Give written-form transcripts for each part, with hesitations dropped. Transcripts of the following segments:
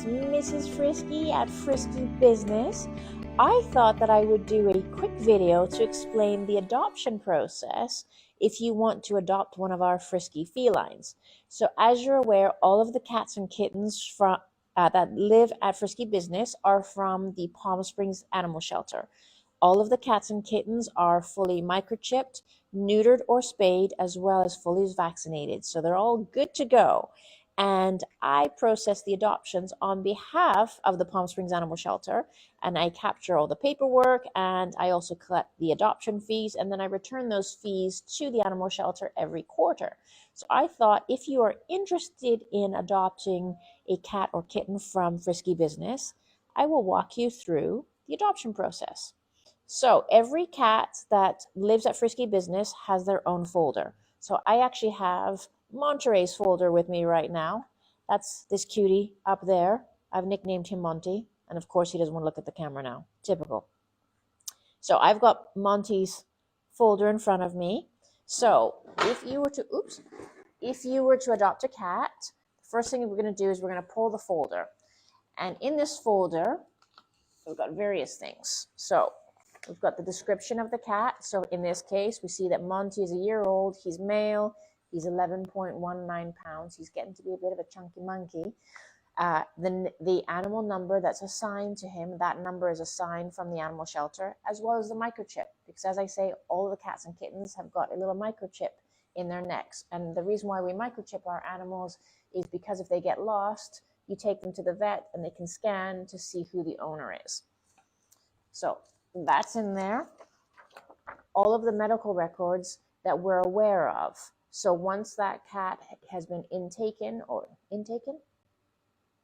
Mrs. Frisky at Frisky Business. I thought that I would do a quick video to explain the adoption process if you want to adopt one of our Frisky felines. So as you're aware, all of the cats and kittens that live at Frisky Business are from the Palm Springs Animal Shelter. All of the cats and kittens are fully microchipped, neutered or spayed, as well as fully vaccinated. So they're all good to go. And I process the adoptions on behalf of the Palm Springs Animal Shelter, and I capture all the paperwork, and I also collect the adoption fees, and then I return those fees to the animal shelter every quarter. So I thought if you are interested in adopting a cat or kitten from Frisky Business, I will walk you through the adoption process. So every cat that lives at Frisky Business has their own folder. So I actually have Monterey's folder with me right now. That's this cutie up there. I've nicknamed him Monty. And of course, he doesn't want to look at the camera now. Typical. So I've got Monty's folder in front of me. So if you were to adopt a cat, the first thing we're going to do is we're going to pull the folder. And in this folder, we've got various things. So we've got the description of the cat. So in this case, we see that Monty is a year old. He's male. He's 11.19 pounds. He's getting to be a bit of a chunky monkey. The animal number that's assigned to him, that number is assigned from the animal shelter, as well as the microchip. Because as I say, all the cats and kittens have got a little microchip in their necks. And the reason why we microchip our animals is because if they get lost, you take them to the vet and they can scan to see who the owner is. So that's in there. All of the medical records that we're aware of. So once that cat has been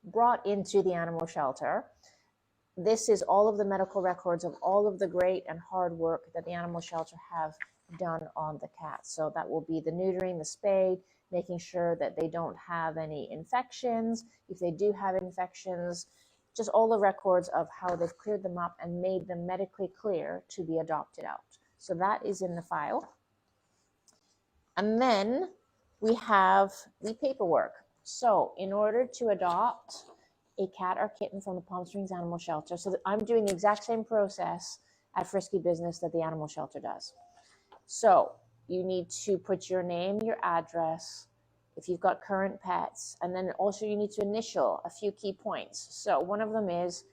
brought into the animal shelter, this is all of the medical records of all of the great and hard work that the animal shelter have done on the cat. So that will be the neutering, the spay, making sure that they don't have any infections. If they do have infections, just all the records of how they've cleared them up and made them medically clear to be adopted out. So that is in the file. And then we have the paperwork. So in order to adopt a cat or kitten from the Palm Springs Animal Shelter, so that I'm doing the exact same process at Frisky Business that the animal shelter does. So you need to put your name, your address, if you've got current pets, and then also you need to initial a few key points. So one of them is,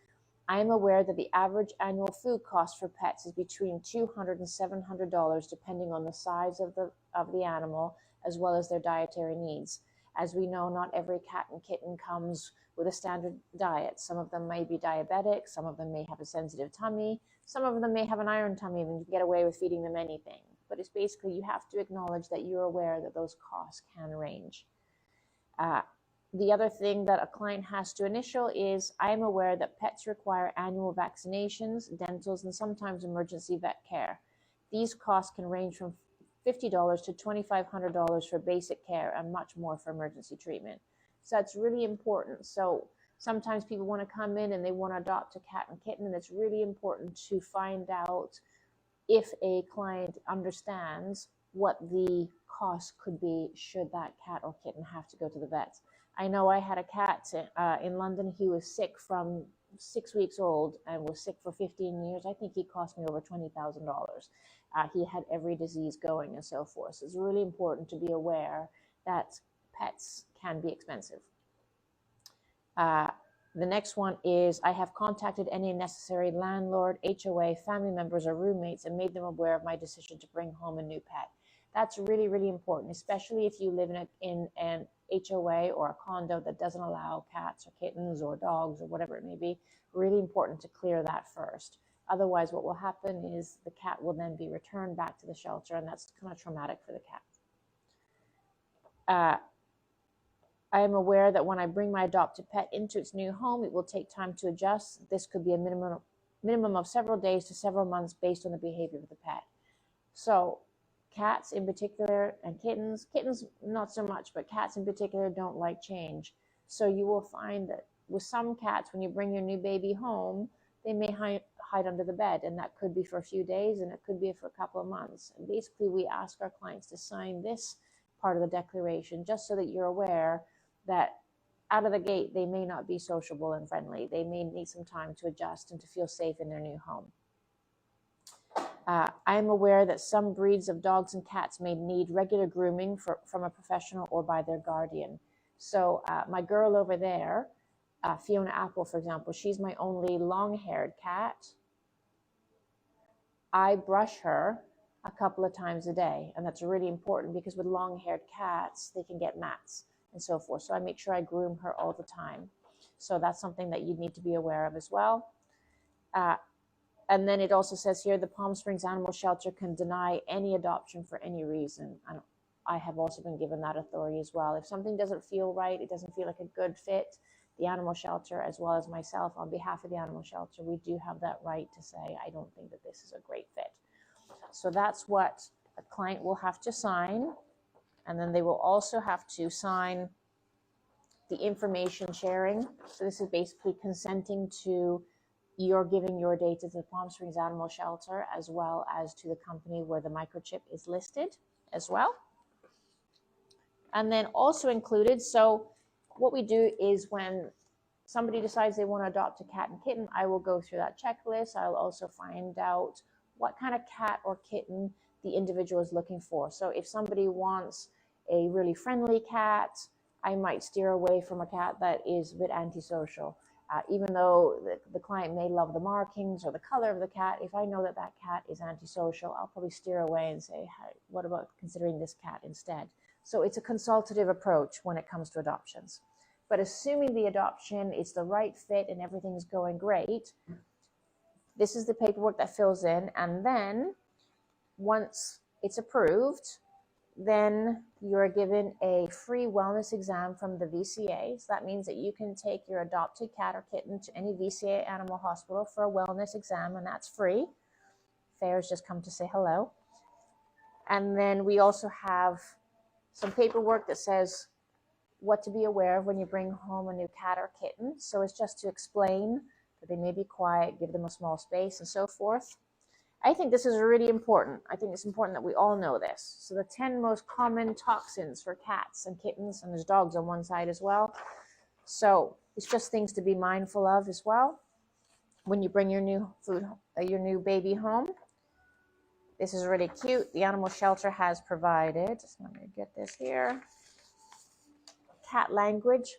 I am aware that the average annual food cost for pets is between $200 and $700, depending on the size of the animal, as well as their dietary needs. As we know, not every cat and kitten comes with a standard diet. Some of them may be diabetic, some of them may have a sensitive tummy, some of them may have an iron tummy, and you can get away with feeding them anything. But it's basically, you have to acknowledge that you're aware that those costs can range. The other thing that a client has to initial is, I am aware that pets require annual vaccinations, dentals, and sometimes emergency vet care. These costs can range from $50 to $2,500 for basic care and much more for emergency treatment. So that's really important. So sometimes people want to come in and they want to adopt a cat and kitten, and it's really important to find out if a client understands what the cost could be should that cat or kitten have to go to the vet. I know I had a cat in London. He was sick from 6 weeks old and was sick for 15 years. I think he cost me over $20,000. He had every disease going and so forth. So it's really important to be aware that pets can be expensive. The next one is, I have contacted any necessary landlord, HOA, family members, or roommates and made them aware of my decision to bring home a new pet. That's really, really important, especially if you live in an HOA or a condo that doesn't allow cats or kittens or dogs or whatever it may be. Really important to clear that first. Otherwise, what will happen is the cat will then be returned back to the shelter, and that's kind of traumatic for the cat. I am aware that when I bring my adopted pet into its new home, it will take time to adjust. This could be a minimum of several days to several months based on the behavior of the pet. So cats in particular and kittens not so much, but cats in particular don't like change. So you will find that with some cats, when you bring your new baby home, they may hide under the bed, and that could be for a few days, and it could be for a couple of months. And basically, we ask our clients to sign this part of the declaration just so that you're aware that out of the gate, they may not be sociable and friendly. They may need some time to adjust and to feel safe in their new home. I'm aware that some breeds of dogs and cats may need regular grooming from a professional or by their guardian. So my girl over there, Fiona Apple, for example, she's my only long-haired cat. I brush her a couple of times a day, and that's really important because with long-haired cats, they can get mats and so forth. So I make sure I groom her all the time. So that's something that you need to be aware of as well. And then it also says here, the Palm Springs Animal Shelter can deny any adoption for any reason. And I have also been given that authority as well. If something doesn't feel right, it doesn't feel like a good fit, the animal shelter, as well as myself, on behalf of the animal shelter, we do have that right to say, I don't think that this is a great fit. So that's what a client will have to sign. And then they will also have to sign the information sharing. So this is basically consenting to you're giving your data to the Palm Springs Animal Shelter, as well as to the company where the microchip is listed as well. And then also included, so what we do is when somebody decides they want to adopt a cat and kitten, I will go through that checklist. I'll also find out what kind of cat or kitten the individual is looking for. So if somebody wants a really friendly cat, I might steer away from a cat that is a bit antisocial. Even though the client may love the markings or the color of the cat, if I know that that cat is antisocial, I'll probably steer away and say, hey, what about considering this cat instead? So it's a consultative approach when it comes to adoptions. But assuming the adoption is the right fit and everything's going great, this is the paperwork that fills in. And then once it's approved, then you're given a free wellness exam from the VCA. So that means that you can take your adopted cat or kitten to any VCA animal hospital for a wellness exam, and that's free. Fairs just come to say hello. And then we also have some paperwork that says what to be aware of when you bring home a new cat or kitten. So it's just to explain that they may be quiet, give them a small space, and so forth. I think this is really important. I think it's important that we all know this. So the 10 most common toxins for cats and kittens, and there's dogs on one side as well. So it's just things to be mindful of as well when you bring your new your new baby home. This is really cute. The animal shelter has provided, just let me get this here, cat language.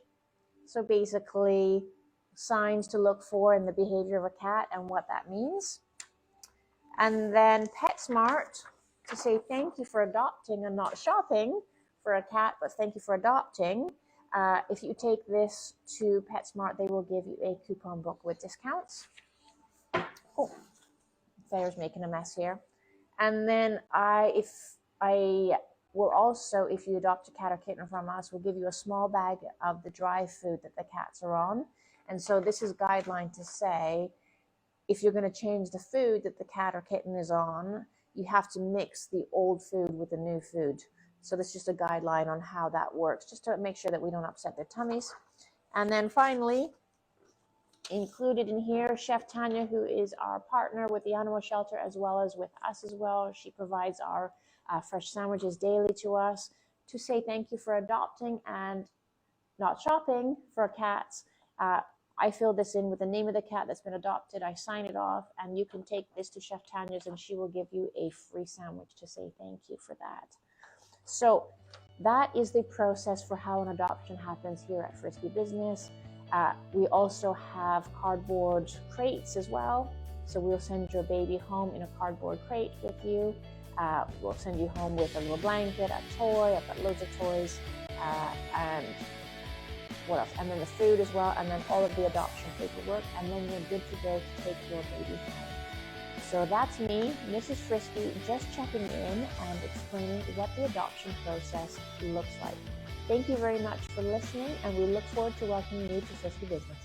So basically signs to look for in the behavior of a cat and what that means. And then PetSmart to say thank you for adopting and not shopping for a cat, but thank you for adopting. If you take this to PetSmart, they will give you a coupon book with discounts. Oh, Fair's making a mess here. And then if you adopt a cat or kitten from us, we'll give you a small bag of the dry food that the cats are on. And so this is guideline to say, if you're going to change the food that the cat or kitten is on, you have to mix the old food with the new food. So this is just a guideline on how that works, just to make sure that we don't upset their tummies. And then finally, included in here, Chef Tanya, who is our partner with the animal shelter as well as with us as well. She provides our fresh sandwiches daily to us to say thank you for adopting and not shopping for cats. I fill this in with the name of the cat that's been adopted. I sign it off, and you can take this to Chef Tanya's, and she will give you a free sandwich to say thank you for that. So that is the process for how an adoption happens here at Frisky Business. We also have cardboard crates as well. So we'll send your baby home in a cardboard crate with you. We'll send you home with a little blanket, a toy. I've got loads of toys, and what else? And then the food as well, and then all of the adoption paperwork, and then you're good to go to take your baby home. So that's me, Mrs. Frisky, just checking in and explaining what the adoption process looks like. Thank you very much for listening, and we look forward to welcoming you to Frisky Business.